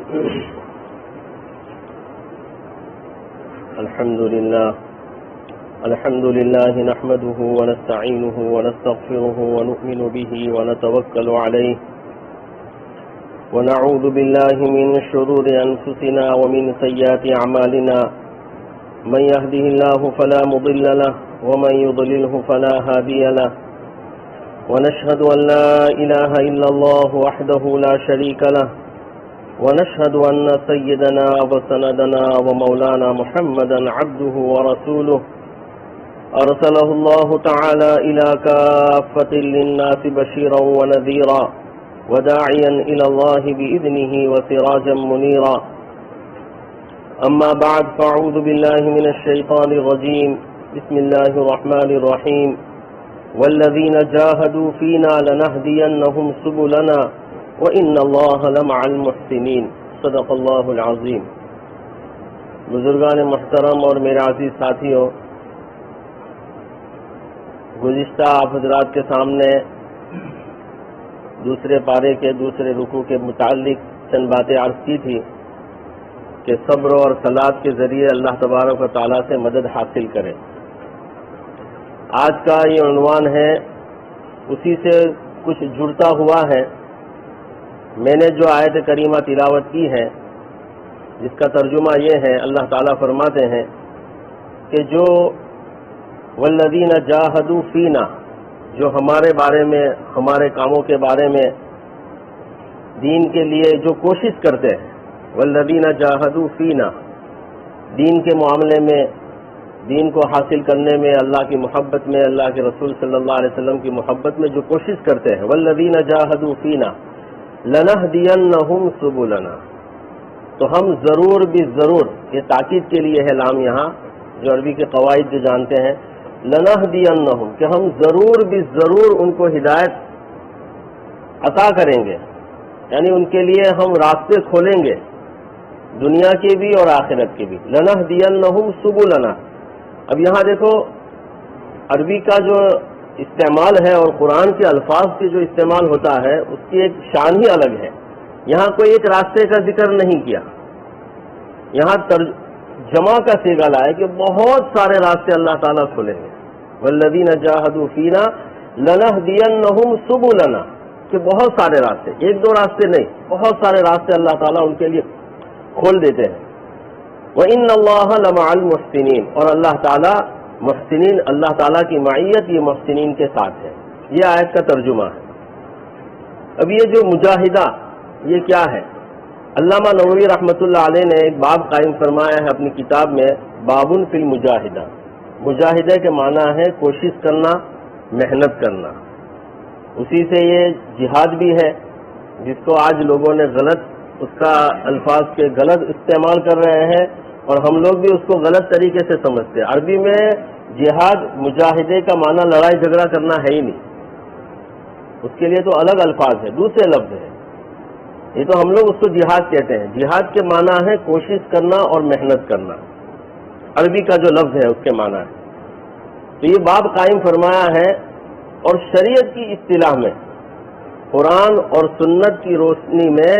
الحمد لله نحمده ونستعينه ونستغفره ونؤمن به ونتوكل عليه ونعوذ بالله من شرور أنفسنا ومن سيئات أعمالنا من يهده الله فلا مضل له ومن يضلله فلا هادي له ونشهد أن لا إله إلا الله وحده لا شريك له ونشهد أن سيدنا وسندنا ومولانا محمدا عبده ورسوله أرسله الله تعالى إلى كافة للناس بشيرا ونذيرا وداعيا إلى الله بإذنه وسراجا منيرا أما بعد فأعوذ بالله من الشيطان الرجيم بسم الله الرحمن الرحيم والذين جاهدوا فينا لنهدينهم سبلنا وإن الله لمع المحسنين صدق اللہ العظیم۔ بزرگان محترم اور میرے عزیز ساتھیوں، گزشتہ آپ حضرات کے سامنے دوسرے پارے کے دوسرے رکوع کے متعلق چند باتیں عرض کی تھی کہ صبر اور صلات کے ذریعے اللہ تبارک و تعالیٰ سے مدد حاصل کرے۔ آج کا یہ عنوان ہے، اسی سے کچھ جڑتا ہوا ہے۔ میں نے جو آیت کریمہ تلاوت کی ہے جس کا ترجمہ یہ ہے، اللہ تعالیٰ فرماتے ہیں کہ جو والذین جاہدوا فینا، جو ہمارے بارے میں، ہمارے کاموں کے بارے میں دین کے لیے جو کوشش کرتے ہیں، والذین جاہدوا فینا، دین کے معاملے میں، دین کو حاصل کرنے میں، اللہ کی محبت میں، اللہ کے رسول صلی اللہ علیہ وسلم کی محبت میں جو کوشش کرتے ہیں، والذین جاہدوا فینا لنہدینہم سبلنا، تو ہم ضرور بھی ضرور، یہ تاکید کے لیے ہے لام یہاں، جو عربی کے قواعد جو جانتے ہیں، لنہدینہم، کہ ہم ضرور بھی ضرور ان کو ہدایت عطا کریں گے، یعنی ان کے لیے ہم راستے کھولیں گے، دنیا کے بھی اور آخرت کے بھی۔ لنہدینہم سبلنا، اب یہاں دیکھو عربی کا جو استعمال ہے اور قرآن کے الفاظ کے جو استعمال ہوتا ہے اس کی ایک شان ہی الگ ہے۔ یہاں کوئی ایک راستے کا ذکر نہیں کیا، یہاں جمع کا صیغہ لائے کہ بہت سارے راستے اللہ تعالیٰ کھولیں گے۔ والذین جاہدوا فینا لنہدینہم سبلنا، کہ بہت سارے راستے، ایک دو راستے نہیں، بہت سارے راستے اللہ تعالیٰ ان کے لیے کھول دیتے ہیں۔ وَإِنَّ اللَّهَ لَمَعَ الْمُحْسِنِينَ، اور اللہ تعالیٰ محسنین، اللہ تعالیٰ کی معیت یہ محسنین کے ساتھ ہے۔ یہ آیت کا ترجمہ ہے۔ اب یہ جو مجاہدہ، یہ کیا ہے؟ علامہ نووی رحمۃ اللہ علیہ نے ایک باب قائم فرمایا ہے اپنی کتاب میں، باب فی المجاہدہ۔ مجاہدہ کے معنی ہے کوشش کرنا، محنت کرنا۔ اسی سے یہ جہاد بھی ہے، جس کو آج لوگوں نے غلط، اس کا الفاظ کے غلط استعمال کر رہے ہیں اور ہم لوگ بھی اس کو غلط طریقے سے سمجھتے ہیں۔ عربی میں جہاد، مجاہدے کا معنی لڑائی جھگڑا کرنا ہے ہی نہیں، اس کے لیے تو الگ الفاظ ہے، دوسرے لفظ ہے۔ یہ تو ہم لوگ اس کو جہاد کہتے ہیں۔ جہاد کے معنی ہے کوشش کرنا اور محنت کرنا، عربی کا جو لفظ ہے اس کے معنی ہے۔ تو یہ باب قائم فرمایا ہے، اور شریعت کی اصطلاح میں، قرآن اور سنت کی روشنی میں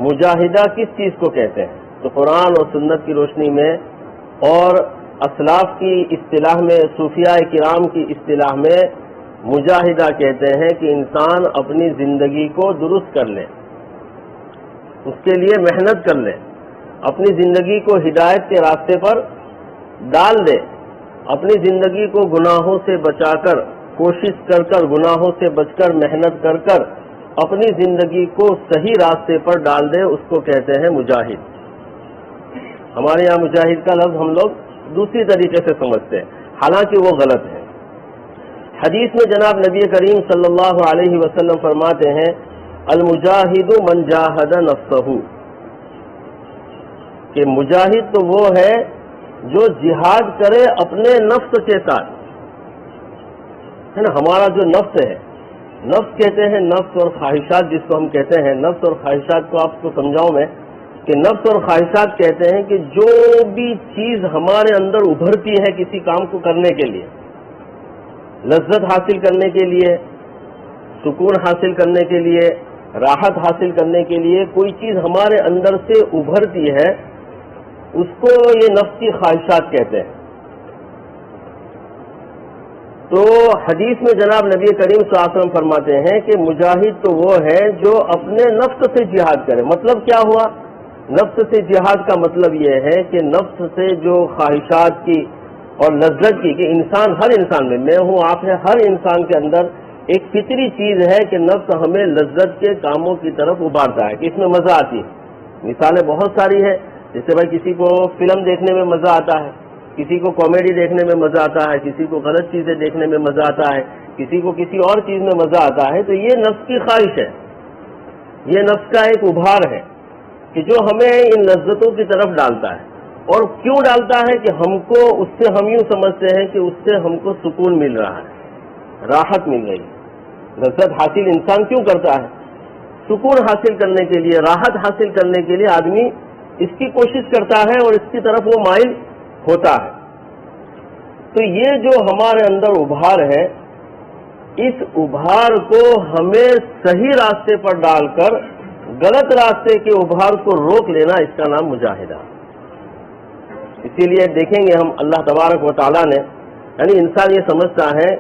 مجاہدہ کس چیز کو کہتے ہیں؟ تو قرآن اور سنت کی روشنی میں اور اسلاف کی اصطلاح میں، صوفیاء کرام کی اصطلاح میں، مجاہدہ کہتے ہیں کہ انسان اپنی زندگی کو درست کر لے، اس کے لیے محنت کر لے، اپنی زندگی کو ہدایت کے راستے پر ڈال دے، اپنی زندگی کو گناہوں سے بچا کر، کوشش کر کر، گناہوں سے بچ کر، محنت کر کر اپنی زندگی کو صحیح راستے پر ڈال دے، اس کو کہتے ہیں مجاہد۔ ہمارے یہاں مجاہد کا لفظ ہم لوگ دوسری طریقے سے سمجھتے ہیں، حالانکہ وہ غلط ہے۔ حدیث میں جناب نبی کریم صلی اللہ علیہ وسلم فرماتے ہیں، المجاہد من جاہد نفسہ، کہ مجاہد تو وہ ہے جو جہاد کرے اپنے نفس کے ساتھ، ہے نا۔ ہمارا جو نفس ہے، نفس کہتے ہیں، نفس اور خواہشات جس کو ہم کہتے ہیں، نفس اور خواہشات کو آپ کو سمجھاؤں میں کہ نفس اور خواہشات کہتے ہیں کہ جو بھی چیز ہمارے اندر ابھرتی ہے کسی کام کو کرنے کے لیے، لذت حاصل کرنے کے لیے، سکون حاصل کرنے کے لیے، راحت حاصل کرنے کے لیے کوئی چیز ہمارے اندر سے ابھرتی ہے، اس کو یہ نفس کی خواہشات کہتے ہیں۔ تو حدیث میں جناب نبی کریم صلی اللہ علیہ وسلم فرماتے ہیں کہ مجاہد تو وہ ہے جو اپنے نفس سے جہاد کرے۔ مطلب کیا ہوا؟ نفس سے جہاد کا مطلب یہ ہے کہ نفس سے جو خواہشات کی اور لذت کی، کہ انسان، ہر انسان میں ہوں، آپ ہیں، ہر انسان کے اندر ایک فطری چیز ہے کہ نفس ہمیں لذت کے کاموں کی طرف ابھارتا ہے، کہ اس میں مزہ آتی ہے۔ مثالیں بہت ساری ہیں، جیسے بھائی کسی کو فلم دیکھنے میں مزہ آتا ہے، کسی کو کامیڈی دیکھنے میں مزہ آتا ہے، کسی کو غلط چیزیں دیکھنے میں مزہ آتا ہے، کسی کو کسی اور چیز میں مزہ آتا ہے۔ تو یہ نفس کی خواہش ہے، یہ نفس کا ایک ابھار ہے کہ جو ہمیں ان لذتوں کی طرف ڈالتا ہے۔ اور کیوں ڈالتا ہے؟ کہ ہم کو اس سے، ہم یوں سمجھتے ہیں کہ اس سے ہم کو سکون مل رہا ہے، راحت مل رہی ہے۔ لذت حاصل انسان کیوں کرتا ہے؟ سکون حاصل کرنے کے لیے، راحت حاصل کرنے کے لیے آدمی اس کی کوشش کرتا ہے اور اس کی طرف وہ مائل ہوتا ہے۔ تو یہ جو ہمارے اندر ابھار ہے، اس ابھار کو ہمیں صحیح راستے پر ڈال کر غلط راستے کے ابھار کو روک لینا، اس کا نام مجاہدہ۔ اسی لیے دیکھیں گے ہم، اللہ تبارک و تعالیٰ نے، یعنی انسان یہ سمجھتا ہے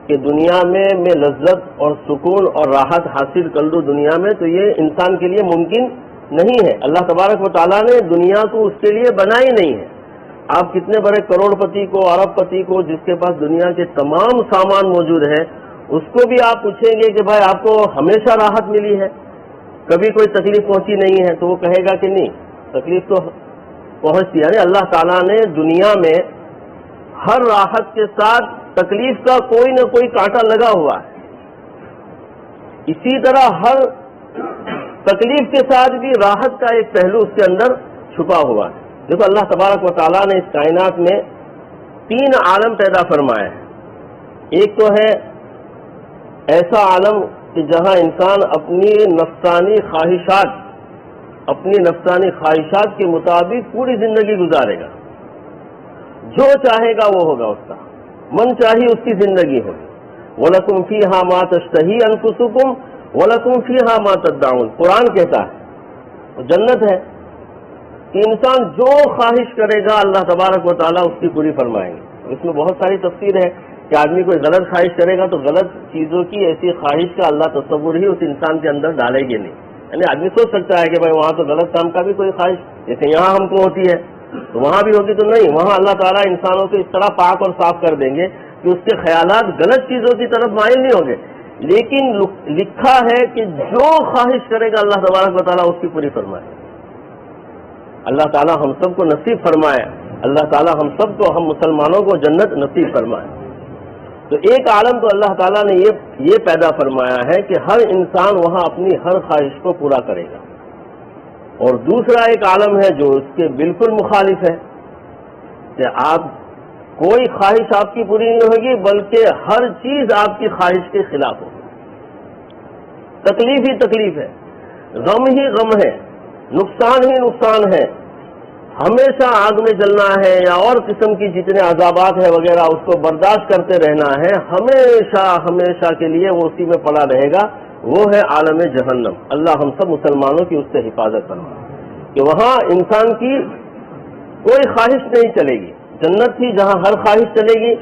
کہ دنیا میں لذت اور سکون اور راحت حاصل کر لوں دنیا میں، تو یہ انسان کے لیے ممکن نہیں ہے۔ اللہ تبارک و تعالیٰ نے دنیا کو اس کے لیے بنائی نہیں ہے۔ آپ کتنے بڑے کروڑ پتی کو، ارب پتی کو، جس کے پاس دنیا کے تمام سامان موجود ہے، اس کو بھی آپ پوچھیں گے کہ بھائی آپ کو ہمیشہ راحت ملی ہے، کبھی کوئی تکلیف پہنچی نہیں ہے، تو وہ کہے گا کہ نہیں، تکلیف تو پہنچتی ہے۔ یعنی اللہ تعالیٰ نے دنیا میں ہر راحت کے ساتھ تکلیف کا کوئی نہ کوئی کانٹا لگا ہوا ہے، اسی طرح ہر تکلیف کے ساتھ بھی راحت کا ایک پہلو اس کے اندر چھپا ہوا ہے۔ دیکھو اللہ تبارک و تعالیٰ نے اس کائنات میں 3 عالم پیدا فرمائے ہیں۔ ایک تو ہے ایسا عالم کہ جہاں انسان اپنی نفسانی خواہشات کے مطابق پوری زندگی گزارے گا، جو چاہے گا وہ ہوگا، اس کا من چاہی اس کی زندگی ہوگی۔ وَلَكُمْ فِيهَا مَا تَشْتَهِي أَنفُسُكُمْ وَلَكُمْ فِيهَا مَا تَدَّعُونَ۔ قرآن کہتا ہے وہ جنت ہے کہ انسان جو خواہش کرے گا اللہ تبارک و تعالیٰ اس کی پوری فرمائیں گے۔ اس میں بہت ساری تفسیر ہے کہ آدمی کوئی غلط خواہش کرے گا تو غلط چیزوں کی ایسی خواہش کا اللہ تصور ہی اس انسان کے اندر ڈالے گی نہیں۔ یعنی آدمی سوچ سکتا ہے کہ بھائی وہاں تو غلط کام کا بھی کوئی خواہش جیسے یہاں ہم کو ہوتی ہے تو وہاں بھی ہوگی، تو نہیں، وہاں اللہ تعالیٰ انسانوں کو اس طرح پاک اور صاف کر دیں گے کہ اس کے خیالات غلط چیزوں کی طرف مائل نہیں ہوں گے۔ لیکن لکھا ہے کہ جو خواہش کرے گا اللہ تبارک و تعالیٰ اس کی پوری فرمائے۔ اللہ تعالیٰ ہم سب کو نصیب فرمائے، اللہ تعالیٰ ہم سب کو، ہم مسلمانوں کو جنت نصیب فرمائے۔ تو ایک عالم تو اللہ تعالیٰ نے یہ پیدا فرمایا ہے کہ ہر انسان وہاں اپنی ہر خواہش کو پورا کرے گا، اور دوسرا ایک عالم ہے جو اس کے بالکل مخالف ہے کہ آپ کوئی خواہش آپ کی پوری نہیں ہوگی بلکہ ہر چیز آپ کی خواہش کے خلاف ہوگی، تکلیف ہی تکلیف ہے، غم ہی غم ہے، نقصان ہی نقصان ہے، ہمیشہ آگ میں جلنا ہے یا اور قسم کی جتنے عذابات ہیں وغیرہ اس کو برداشت کرتے رہنا ہے، ہمیشہ کے لیے وہ اسی میں پڑا رہے گا۔ وہ ہے عالم جہنم۔ اللہ ہم سب مسلمانوں کی اس سے حفاظت فرمائے کہ وہاں انسان کی کوئی خواہش نہیں چلے گی۔ جنت تھی جہاں ہر خواہش چلے گی،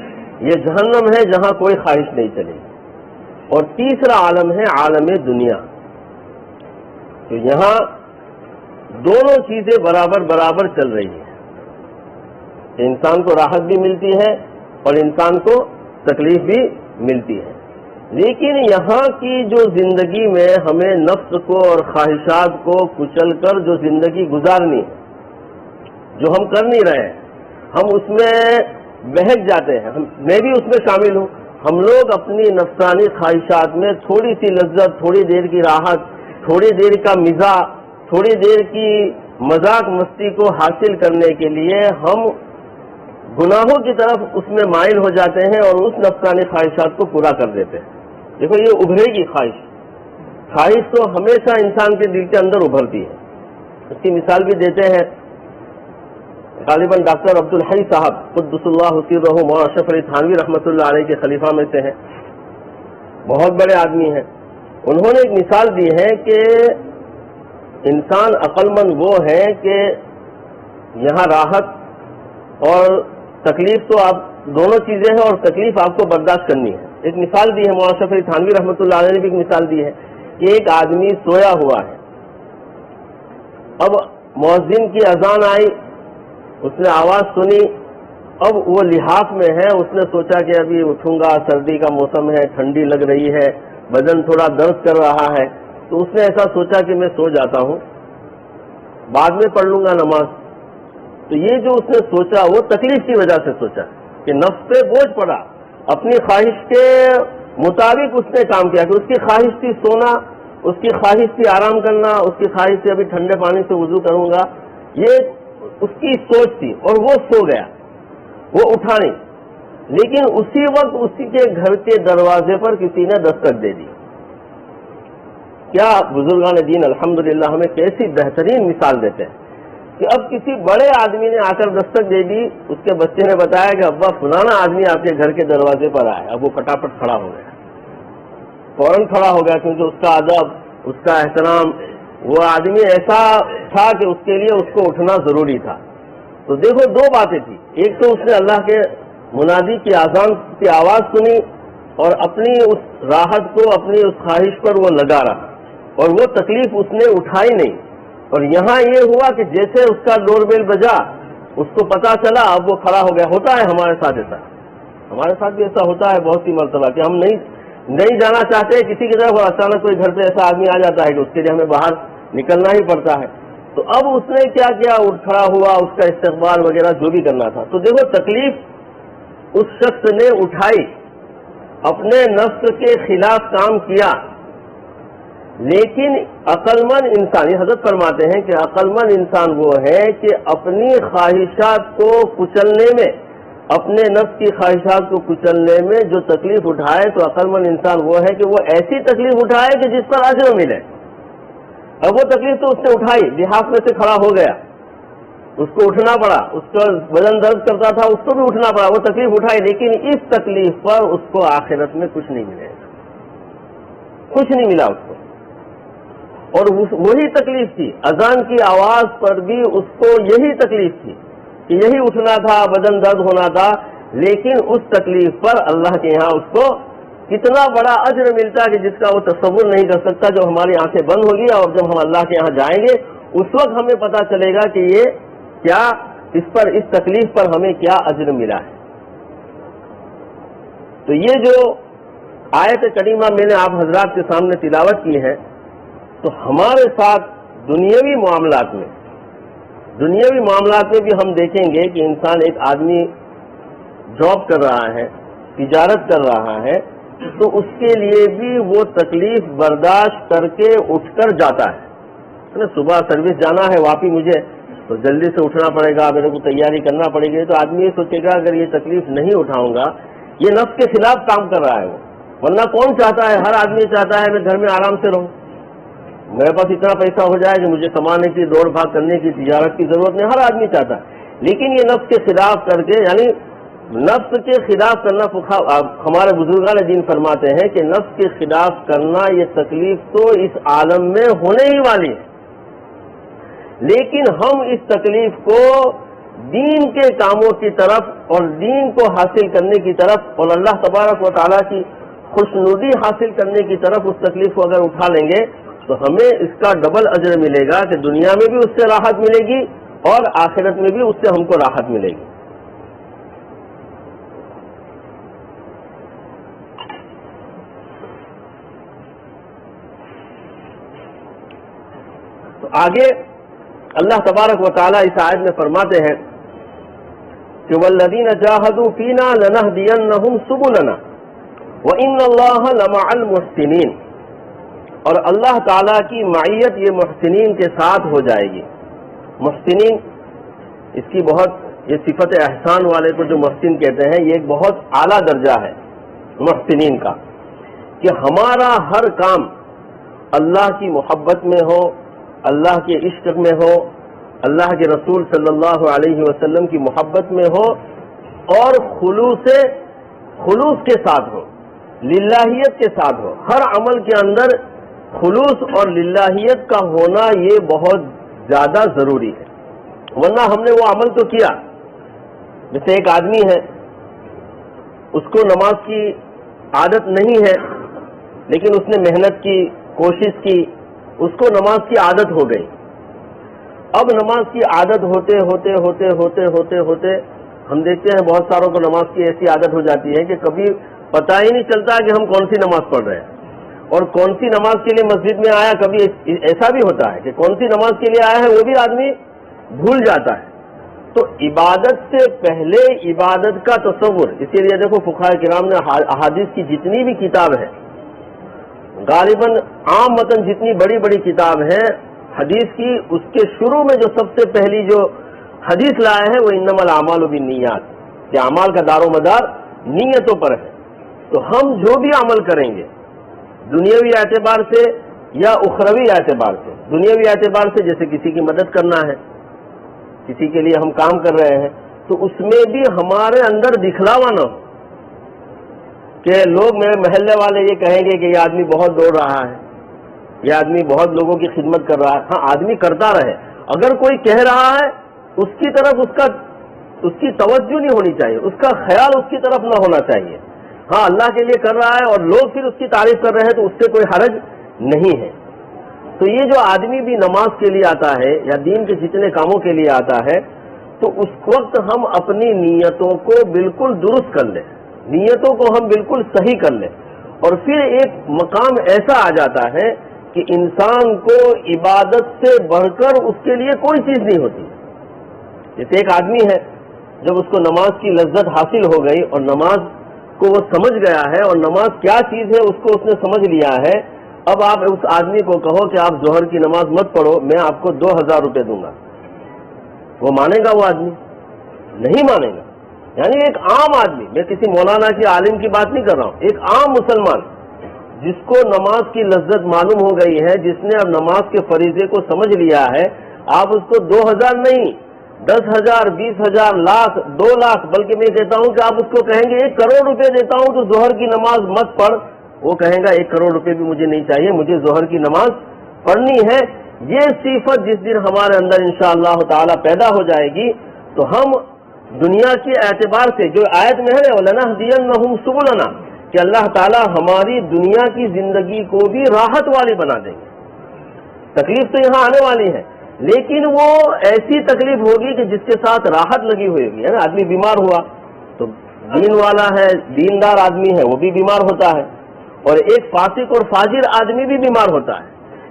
یہ جہنم ہے جہاں کوئی خواہش نہیں چلے گی۔ اور تیسرا عالم ہے عالم دنیا، تو یہاں دونوں چیزیں برابر چل رہی ہیں، انسان کو راحت بھی ملتی ہے اور انسان کو تکلیف بھی ملتی ہے۔ لیکن یہاں کی جو زندگی میں ہمیں نفس کو اور خواہشات کو کچل کر جو زندگی گزارنی ہے، جو ہم کر نہیں رہے ہیں، ہم اس میں بہک جاتے ہیں، میں بھی اس میں شامل ہوں۔ ہم لوگ اپنی نفسانی خواہشات میں تھوڑی سی لذت، تھوڑی دیر کی راحت، تھوڑی دیر کا مزاح، تھوڑی دیر کی مذاق مستی کو حاصل کرنے کے لیے ہم گناہوں کی طرف اس میں مائل ہو جاتے ہیں اور اس نفسانی خواہشات کو پورا کر دیتے ہیں۔ دیکھو یہ ابھرے گی خواہش تو ہمیشہ انسان کے دل کے اندر ابھرتی ہے۔ اس کی مثال بھی دیتے ہیں، غالباً ڈاکٹر عبدالحی صاحب قدس اللہ سرہ مولانا اشرف علی تھانوی رحمۃ اللہ علیہ کے خلیفہ میں سے ہیں، بہت بڑے آدمی ہیں۔ انہوں نے ایک مثال دی ہے کہ انسان عقل مند وہ ہے کہ یہاں راحت اور تکلیف تو آپ دونوں چیزیں ہیں، اور تکلیف آپ کو برداشت کرنی ہے. ایک مثال دی ہے مولانا اشرف علی تھانوی رحمۃ اللہ علیہ نے بھی ایک مثال دی ہے کہ ایک آدمی سویا ہوا ہے. اب مؤذن کی اذان آئی، اس نے آواز سنی، اب وہ لحاف میں ہے، اس نے سوچا کہ ابھی اٹھوں گا، سردی کا موسم ہے، ٹھنڈی لگ رہی ہے، بدن تھوڑا درد کر رہا ہے، تو اس نے ایسا سوچا کہ میں سو جاتا ہوں، بعد میں پڑھ لوں گا نماز. تو یہ جو اس نے سوچا وہ تکلیف کی وجہ سے سوچا کہ نفس پہ بوجھ پڑا، اپنی خواہش کے مطابق اس نے کام کیا کہ اس کی خواہش تھی سونا، اس کی خواہش تھی آرام کرنا، اس کی خواہش تھی ابھی ٹھنڈے پانی سے وضو کروں گا، یہ اس کی سوچ تھی، اور وہ سو گیا، وہ اٹھا نہیں. لیکن اسی وقت اسی کے گھر کے دروازے پر کسی نے دستک دے دی. کیا بزرگان دین الحمدللہ ہمیں کیسی بہترین مثال دیتے ہیں کہ اب کسی بڑے آدمی نے آ کر دستک دے دی، اس کے بچے نے بتایا کہ ابا فلانا آدمی آپ کے گھر کے دروازے پر آئے. اب وہ فٹافٹ کھڑا ہو گیا، فوراً کھڑا ہو گیا، کیونکہ اس کا ادب، اس کا احترام، وہ آدمی ایسا تھا کہ اس کے لیے اس کو اٹھنا ضروری تھا. تو دیکھو دو باتیں تھی، ایک تو اس نے اللہ کے منادی کی اذان کی آواز سنی اور اپنی اس راحت کو، اپنی اس خواہش پر وہ لگا رہا، اور وہ تکلیف اس نے اٹھائی نہیں. اور یہاں یہ ہوا کہ جیسے اس کا ڈور بیل بجا، اس کو پتا چلا، اب وہ کھڑا ہو گیا. ہوتا ہے ہمارے ساتھ ایسا، ہمارے ساتھ بھی ایسا ہوتا ہے بہت سی مرتبہ کہ ہم نہیں جانا چاہتے کسی کی طرف، اور اچانک کوئی گھر پہ ایسا آدمی آ جاتا ہے کہ اس کے لیے ہمیں باہر نکلنا ہی پڑتا ہے. تو اب اس نے کیا کیا، اٹھ کھڑا ہوا، اس کا استقبال وغیرہ جو بھی کرنا تھا. تو دیکھو تکلیف اس شخص نے اٹھائی، اپنے نفس کے خلاف کام کیا. لیکن عقل مند انسان، یہ حضرت فرماتے ہیں کہ عقل مند انسان وہ ہے کہ اپنی خواہشات کو کچلنے میں، اپنے نفس کی خواہشات کو کچلنے میں جو تکلیف اٹھائے، تو عقل مند انسان وہ ہے کہ وہ ایسی تکلیف اٹھائے کہ جس پر اجر ملے. اب وہ تکلیف تو اس نے اٹھائی، لحاف میں سے کھڑا ہو گیا، اس کو اٹھنا پڑا، اس کا بدن درد کرتا تھا، اس کو بھی اٹھنا پڑا، وہ تکلیف اٹھائی. لیکن اس تکلیف پر اس کو آخرت میں کچھ نہیں ملے گا، کچھ نہیں ملا اس کو. اور وہی تکلیف تھی، اذان کی آواز پر بھی اس کو یہی تکلیف تھی کہ یہی اٹھنا تھا، بدن درد ہونا تھا. لیکن اس تکلیف پر اللہ کے یہاں اس کو کتنا بڑا اجر ملتا کہ جس کا وہ تصور نہیں کر سکتا. جب ہماری آنکھیں بند ہوگی اور جب ہم اللہ کے یہاں جائیں گے، اس وقت ہمیں پتا چلے گا کہ یہ کیا، اس تکلیف پر ہمیں کیا اجر ملا ہے. تو یہ جو آیت کریمہ میں نے آپ حضرات کے سامنے تلاوت کی ہے، تو ہمارے ساتھ دنیاوی معاملات میں بھی ہم دیکھیں گے کہ انسان، ایک آدمی جاب کر رہا ہے، تجارت کر رہا ہے، تو اس کے لیے بھی وہ تکلیف برداشت کر کے اٹھ کر جاتا ہے. صبح سروس جانا ہے واپی مجھے، تو جلدی سے اٹھنا پڑے گا، میرے کو تیاری کرنا پڑے گی. تو آدمی یہ سوچے گا اگر یہ تکلیف نہیں اٹھاؤں گا، یہ نفس کے خلاف کام کر رہا ہے وہ. ورنہ کون چاہتا ہے، ہر آدمی چاہتا ہے میں گھر میں آرام سے رہوں، میرے پاس اتنا پیسہ ہو جائے کہ مجھے کمانے کی، دوڑ بھاگ کرنے کی، تجارت کی ضرورت نہیں، ہر آدمی چاہتا ہے. لیکن یہ نفس کے خلاف کر کے، یعنی نفس کے خلاف کرنا، ہمارے بزرگان دین فرماتے ہیں کہ نفس کے خلاف کرنا یہ تکلیف تو اس عالم میں ہونے ہی والی ہے. لیکن ہم اس تکلیف کو دین کے کاموں کی طرف اور دین کو حاصل کرنے کی طرف اور اللہ تبارک و تعالیٰ کی خوشنودی حاصل کرنے کی طرف اس تکلیف کو اگر اٹھا لیں گے تو ہمیں اس کا ڈبل اجر ملے گا کہ دنیا میں بھی اس سے راحت ملے گی اور آخرت میں بھی اس سے ہم کو راحت ملے گی. تو آگے اللہ تبارک و تعالیٰ اس آیت میں فرماتے ہیں کہ والذین جاہدوا فینا لنہدینہم سبلنا وان اللہ لمع المحسنین. اور اللہ تعالیٰ کی معیت یہ محسنین کے ساتھ ہو جائے گی. محسنین، اس کی یہ صفت احسان والے کو جو محسن کہتے ہیں، یہ ایک بہت اعلیٰ درجہ ہے محسنین کا، کہ ہمارا ہر کام اللہ کی محبت میں ہو، اللہ کے عشق میں ہو، اللہ کے رسول صلی اللہ علیہ وسلم کی محبت میں ہو، اور خلوص کے ساتھ ہو، للہیت کے ساتھ ہو. ہر عمل کے اندر خلوص اور للہیت کا ہونا یہ بہت زیادہ ضروری ہے، ورنہ ہم نے وہ عمل تو کیا. جیسے ایک آدمی ہے، اس کو نماز کی عادت نہیں ہے، لیکن اس نے محنت کی، کوشش کی، اس کو نماز کی عادت ہو گئی. اب نماز کی عادت ہوتے ہوتے ہوتے ہوتے ہوتے ہوتے ہم دیکھتے ہیں بہت ساروں کو نماز کی ایسی عادت ہو جاتی ہے کہ کبھی پتہ ہی نہیں چلتا کہ ہم کون سی نماز پڑھ رہے ہیں اور کون سی نماز کے لیے مسجد میں آیا. کبھی ایسا بھی ہوتا ہے کہ کون سی نماز کے لیے آیا ہے وہ بھی آدمی بھول جاتا ہے. تو عبادت سے پہلے عبادت کا تصور، اسی لیے دیکھو فقہاء کرام نے احادیث کی جتنی بھی کتاب ہے، غالباً عام متن جتنی بڑی بڑی کتاب ہے حدیث کی، اس کے شروع میں جو سب سے پہلی جو حدیث لائے ہیں وہ انما الاعمال بالنیات، کہ اعمال کا دار و مدار نیتوں پر ہے. تو ہم جو بھی عمل کریں گے دنیاوی اعتبار سے یا اخروی اعتبار سے، دنیاوی اعتبار سے جیسے کسی کی مدد کرنا ہے، کسی کے لیے ہم کام کر رہے ہیں، تو اس میں بھی ہمارے اندر دکھلاوا نہ ہو کہ لوگ میرے محلے والے یہ کہیں گے کہ یہ آدمی بہت دوڑ رہا ہے، یہ آدمی بہت لوگوں کی خدمت کر رہا ہے. ہاں آدمی کرتا رہے، اگر کوئی کہہ رہا ہے اس کی طرف اس کی توجہ نہیں ہونی چاہیے، اس کا خیال اس کی طرف نہ ہونا چاہیے. ہاں اللہ کے لیے کر رہا ہے اور لوگ پھر اس کی تعریف کر رہے ہیں تو اس سے کوئی حرج نہیں ہے. تو یہ جو آدمی بھی نماز کے لیے آتا ہے یا دین کے جتنے کاموں کے لیے آتا ہے تو اس وقت ہم اپنی نیتوں کو بالکل درست کر لیں، نیتوں کو ہم بالکل صحیح کر لیں. اور پھر ایک مقام ایسا آ جاتا ہے کہ انسان کو عبادت سے بڑھ کر اس کے لیے کوئی چیز نہیں ہوتی. جیسے ایک آدمی ہے، جب اس کو نماز کی لذت حاصل ہو گئی اور نماز کو وہ سمجھ گیا ہے اور نماز کیا چیز ہے اس کو اس نے سمجھ لیا ہے، اب آپ اس آدمی کو کہو کہ آپ ظہر کی نماز مت پڑھو، میں آپ کو 2000 روپے دوں گا، وہ مانے گا؟ وہ آدمی نہیں مانے گا. یعنی ایک عام آدمی، میں کسی مولانا کی عالم کی بات نہیں کر رہا ہوں، ایک عام مسلمان جس کو نماز کی لذت معلوم ہو گئی ہے، جس نے اب نماز کے فریضے کو سمجھ لیا ہے، آپ اس کو 2000 نہیں 10,000 20,000 لاکھ 2 لاکھ، بلکہ میں کہتا ہوں کہ آپ اس کو کہیں گے 1 کروڑ روپے دیتا ہوں تو ظہر کی نماز مت پڑھ، وہ کہے گا 1 کروڑ روپے بھی مجھے نہیں چاہیے، مجھے ظہر کی نماز پڑھنی ہے. یہ صفت جس دن ہمارے اندر انشاءاللہ تعالی پیدا ہو جائے گی تو ہم دنیا کے اعتبار سے جو آیت میں ہے وَلَنَهْدِيَنَّهُمْ سُبُلَنَا، کہ اللہ تعالی ہماری دنیا کی زندگی کو بھی راحت والی بنا دیں گے. تکلیف تو یہاں آنے والی ہے لیکن وہ ایسی تکلیف ہوگی کہ جس کے ساتھ راحت لگی ہوئی ہوگی. ہے نا، آدمی بیمار ہوا تو دین والا ہے، دیندار آدمی ہے، وہ بھی بیمار ہوتا ہے، اور ایک فاسق اور فاجر آدمی بھی بیمار ہوتا ہے.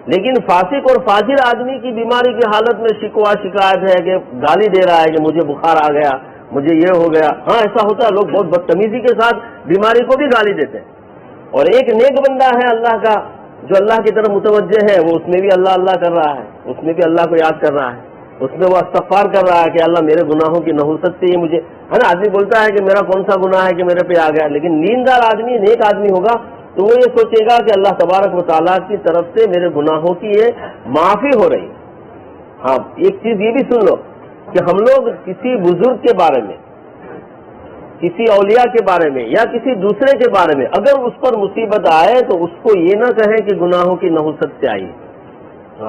لیکن فاسق اور فاجر آدمی کی بیماری کی حالت میں شکوہ شکایت ہے کہ گالی دے رہا ہے کہ مجھے بخار آ گیا، مجھے یہ ہو گیا. ہاں ایسا ہوتا ہے، لوگ بہت بدتمیزی کے ساتھ بیماری کو بھی گالی دیتے ہیں. اور ایک نیک بندہ ہے اللہ کا جو اللہ کی طرف متوجہ ہے، وہ اس میں بھی اللہ اللہ کر رہا ہے، اس میں بھی اللہ کو یاد کر رہا ہے، اس میں وہ استغفار کر رہا ہے کہ اللہ میرے گناہوں کی نحوست سے یہ مجھے، ہے نا. آدمی بولتا ہے کہ میرا کون سا گناہ ہے کہ میرے پہ آ گیا، لیکن نیندار آدمی نیک آدمی ہوگا تو وہ یہ سوچے گا کہ اللہ تبارک و تعالیٰ کی طرف سے میرے گناہوں کی یہ معافی ہو رہی. ہاں ایک چیز یہ بھی سن لو کہ ہم لوگ کسی بزرگ کے بارے میں، کسی اولیاء کے بارے میں یا کسی دوسرے کے بارے میں اگر اس پر مصیبت آئے تو اس کو یہ نہ کہیں کہ گناہوں کی نحوست سے آئی.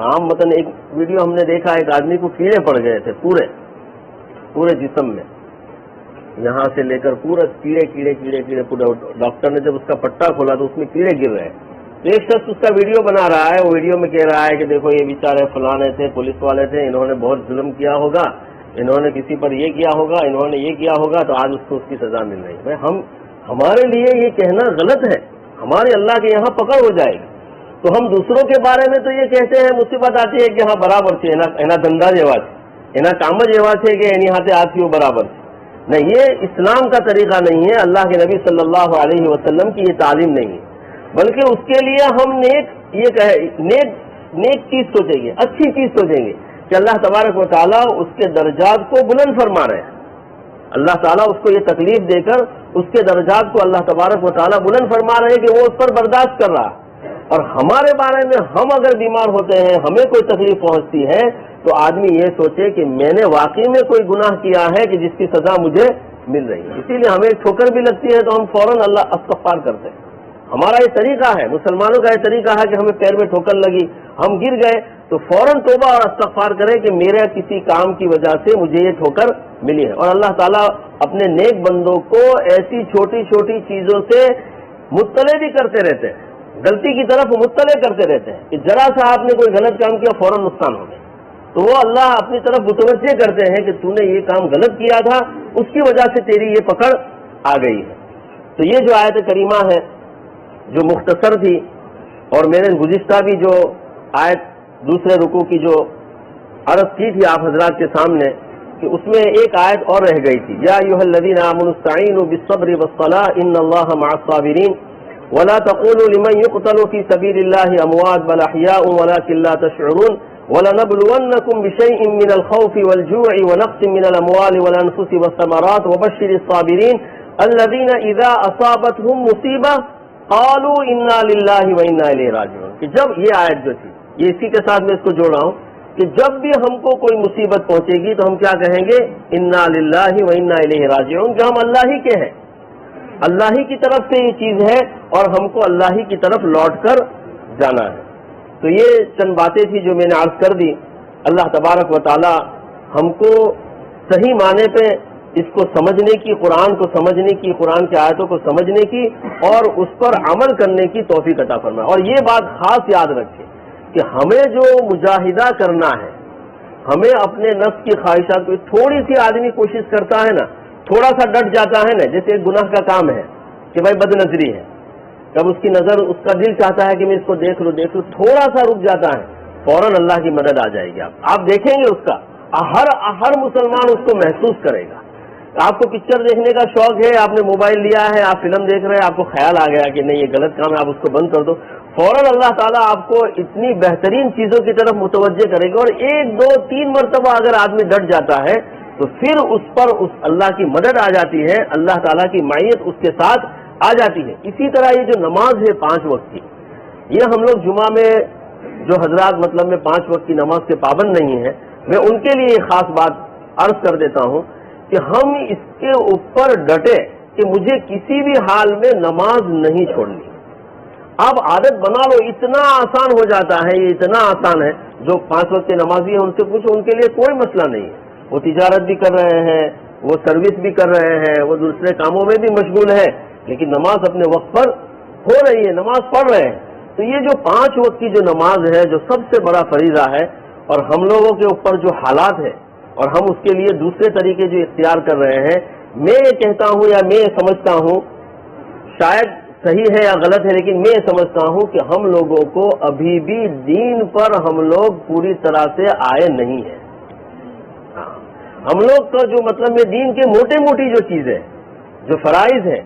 عام مطلب ایک ویڈیو ہم نے دیکھا، ایک آدمی کو کیڑے پڑ گئے تھے پورے جسم میں، یہاں سے لے کر پورا کیڑے کیڑے کیڑے کیڑے پورا. ڈاکٹر نے جب اس کا پٹا کھولا تو اس میں کیڑے گر رہے ہیں. تو ایک شخص اس کا ویڈیو بنا رہا ہے، وہ ویڈیو میں کہہ رہا ہے کہ دیکھو یہ بیچارے فلانے تھے، پولیس والے تھے، انہوں نے بہت ظلم کیا ہوگا، انہوں نے کسی پر یہ کیا ہوگا، انہوں نے یہ کیا ہوگا، تو آج اس کو اس کی سزا مل رہی ہے. ہمارے لیے یہ کہنا غلط ہے، ہمارے اللہ کے یہاں پکڑ ہو جائے گی. تو ہم دوسروں کے بارے میں تو یہ کہتے ہیں، مصیبت آتی ہے کہ ہاں برابر سے اینا دندا جیوا اینا کام جیوا سے کہ اینی ہاتھے آتی ہو برابر سے. نہیں، یہ اسلام کا طریقہ نہیں ہے، اللہ کے نبی صلی اللہ علیہ وسلم کی یہ تعلیم نہیں ہے. بلکہ اس کے لیے ہم نیک چیز سوچیں گے، اچھی چیز سوچیں گے کہ اللہ تبارک و تعالیٰ اس کے درجات کو بلند فرما رہے ہیں. اللہ تعالیٰ اس کو یہ تکلیف دے کر اس کے درجات کو اللہ تبارک و تعالیٰ بلند فرما رہے ہیں کہ وہ اس پر برداشت کر رہا ہے. اور ہمارے بارے میں ہم اگر بیمار ہوتے ہیں، ہمیں کوئی تکلیف پہنچتی ہے تو آدمی یہ سوچے کہ میں نے واقعی میں کوئی گناہ کیا ہے کہ جس کی سزا مجھے مل رہی ہے. اسی لیے ہمیں ٹھوکر بھی لگتی ہے تو ہم فوراً اللہ استغفار کرتے ہیں. ہمارا یہ طریقہ ہے، مسلمانوں کا یہ طریقہ ہے کہ ہمیں پیر میں ٹھوکر لگی، ہم گر گئے تو فوراً توبہ اور استغفار کریں کہ میرے کسی کام کی وجہ سے مجھے یہ ٹھوکر ملی ہے. اور اللہ تعالیٰ اپنے نیک بندوں کو ایسی چھوٹی چھوٹی چیزوں سے مطلع بھی کرتے رہتے ہیں، غلطی کی طرف مطلع کرتے رہتے ہیں کہ ذرا سا آپ نے کوئی غلط کام کیا فوراً نقصان ہو گیا، تو وہ اللہ اپنی طرف متوجہ کرتے ہیں کہ تو نے یہ کام غلط کیا تھا، اس کی وجہ سے تیری یہ پکڑ آ گئی ہے. تو یہ جو آیت کریمہ ہے جو مختصر تھی، اور میں نے گزشتہ بھی جو آیت دوسرے رکوع کی جو عرض کی تھی آپ حضرات کے سامنے کہ اس میں ایک آیت اور رہ گئی تھی، یا ایھا الذین آمنوا استعینوا بالصبر والصلاۃ ان اللہ مع الصابرین ولا تقولوا لمن يقتل في سبيل الله اموات بل احياء ولكن لا تشعرون ولنبلونكم بشيء من الخوف والجوع ونقص من الاموال والانفس والثمرات وبشر الصابرين الذين اذا اصابتهم مصیبہ قالوا انا للہ وانا الیہ راجعون. کہ جب یہ آیت جو تھی، یہ اسی کے ساتھ میں اس کو جوڑ رہا ہوں کہ جب بھی ہم کو کوئی مصیبت پہنچے گی تو ہم کیا کہیں گے؟ انا للہ وانا الیہ راجعون، کہ ہم اللہ ہی کے ہیں، اللہ ہی کی طرف سے یہ چیز ہے اور ہم کو اللہ ہی کی طرف لوٹ کر جانا ہے. تو یہ چند باتیں تھی جو میں نے عرض کر دی. اللہ تبارک و تعالی ہم کو صحیح معنی پہ اس کو سمجھنے کی، قرآن کو سمجھنے کی، قرآن کی آیتوں کو سمجھنے کی اور اس پر عمل کرنے کی توفیق عطا فرمائے. اور یہ بات خاص یاد رکھیں کہ ہمیں جو مجاہدہ کرنا ہے، ہمیں اپنے نفس کی خواہشات کو، تھوڑی سی آدمی کوشش کرتا ہے نا، تھوڑا سا ڈٹ جاتا ہے نا، جیسے ایک گناہ کا کام ہے کہ بھائی بد نظری ہے، جب اس کی نظر، اس کا دل چاہتا ہے کہ میں اس کو دیکھ لوں، تھوڑا سا رک جاتا ہے، فوراً اللہ کی مدد آ جائے گی. آپ دیکھیں گے اس کا ہر مسلمان اس کو محسوس کرے گا. آپ کو پکچر دیکھنے کا شوق ہے، آپ نے موبائل لیا ہے، آپ فلم دیکھ رہے ہیں، آپ کو خیال آ گیا کہ نہیں یہ غلط کام ہے، آپ اس کو بند کر دو، فوراً اللہ تعالیٰ آپ کو اتنی بہترین چیزوں کی طرف متوجہ کرے گا. اور 1 2 3 مرتبہ اگر آدمی ڈٹ جاتا ہے تو پھر اس پر اللہ کی مدد آ جاتی ہے، اللہ تعالیٰ کی معیت اس کے ساتھ آ جاتی ہے. اسی طرح یہ جو نماز ہے 5 وقت کی، یہ ہم لوگ جمعہ میں جو حضرات مطلب میں 5 وقت کی نماز کے پابند نہیں ہیں، میں ان کے لیے ایک خاص بات عرض کر دیتا ہوں کہ ہم اس کے اوپر ڈٹے کہ مجھے کسی بھی حال میں نماز نہیں چھوڑنی. اب عادت بنا لو، اتنا آسان ہو جاتا ہے، یہ اتنا آسان ہے. جو 5 وقت کے نمازی ہیں ان سے پوچھو، ان کے لیے کوئی مسئلہ نہیں ہے، وہ تجارت بھی کر رہے ہیں، وہ سروس بھی کر رہے ہیں، وہ دوسرے کاموں میں بھی مشغول ہے، لیکن نماز اپنے وقت پر ہو رہی ہے، نماز پڑھ رہے ہیں. تو یہ جو 5 وقت کی جو نماز ہے، جو سب سے بڑا فریضہ ہے، اور ہم لوگوں کے اوپر جو حالات ہے اور ہم اس کے لیے دوسرے طریقے جو اختیار کر رہے ہیں، میں یہ کہتا ہوں یا میں یہ سمجھتا ہوں، شاید صحیح ہے یا غلط ہے، لیکن میں یہ سمجھتا ہوں کہ ہم لوگوں کو ابھی بھی دین پر ہم لوگ پوری طرح سے آئے نہیں ہیں. ہم لوگ کا جو مطلب میں دین کے موٹی جو چیزیں، جو فرائض ہیں،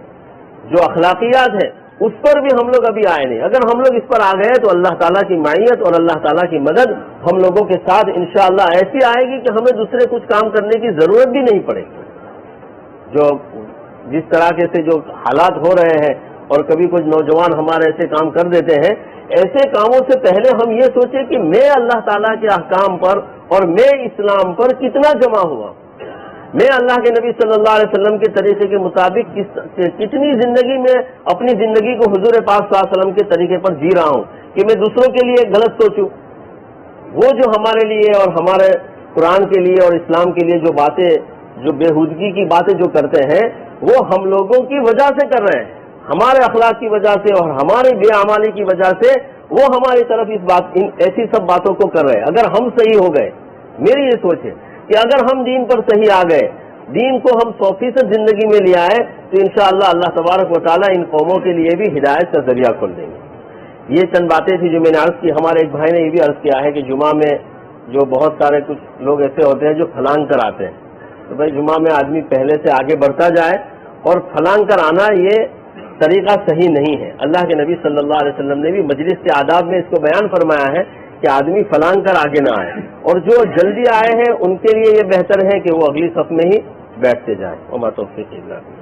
جو اخلاقیات ہیں، اس پر بھی ہم لوگ ابھی آئے نہیں. اگر ہم لوگ اس پر آ گئے تو اللہ تعالیٰ کی معیت اور اللہ تعالیٰ کی مدد ہم لوگوں کے ساتھ انشاءاللہ ایسی آئے گی کہ ہمیں دوسرے کچھ کام کرنے کی ضرورت بھی نہیں پڑے گی. جو جس طرح کے سے جو حالات ہو رہے ہیں، اور کبھی کچھ نوجوان ہمارے ایسے کام کر دیتے ہیں، ایسے کاموں سے پہلے ہم یہ سوچیں کہ میں اللہ تعالیٰ کے احکام پر اور میں اسلام پر کتنا جمع ہوا، میں اللہ کے نبی صلی اللہ علیہ وسلم کے طریقے کے مطابق کتنی زندگی میں اپنی زندگی کو حضور پاک صلی اللہ علیہ وسلم کے طریقے پر جی رہا ہوں کہ میں دوسروں کے لیے غلط سوچوں. وہ جو ہمارے لیے اور ہمارے قرآن کے لیے اور اسلام کے لیے جو باتیں، جو بےہودگی کی باتیں جو کرتے ہیں، وہ ہم لوگوں کی وجہ سے کر رہے ہیں، ہمارے اخلاق کی وجہ سے اور ہماری بے اعمالی کی وجہ سے وہ ہماری طرف ایسی سب باتوں کو کر رہے ہیں. اگر ہم صحیح ہو گئے، میری یہ سوچ ہے کہ اگر ہم دین پر صحیح آ گئے، دین کو ہم 100% زندگی میں لے آئے، تو انشاءاللہ اللہ تبارک و تعالیٰ ان قوموں کے لیے بھی ہدایت کا ذریعہ کھول دیں گے. یہ چند باتیں تھیں جو میں نے عرض کی. ہمارے ایک بھائی نے یہ بھی عرض کیا ہے کہ جمعہ میں جو بہت سارے کچھ لوگ ایسے ہوتے ہیں جو پھلانگ کر آتے ہیں، تو بھائی جمعہ میں آدمی پہلے سے آگے بڑھتا جائے، اور پھلانگ کر آنا یہ طریقہ صحیح نہیں ہے. اللہ کے نبی صلی اللہ علیہ وسلم نے بھی مجلس کے آداب میں اس کو بیان فرمایا ہے کہ آدمی پھلانگ کر آگے نہ آئے، اور جو جلدی آئے ہیں ان کے لیے یہ بہتر ہے کہ وہ اگلی صف میں ہی بیٹھتے جائیں. وما توفیق الا باللہ.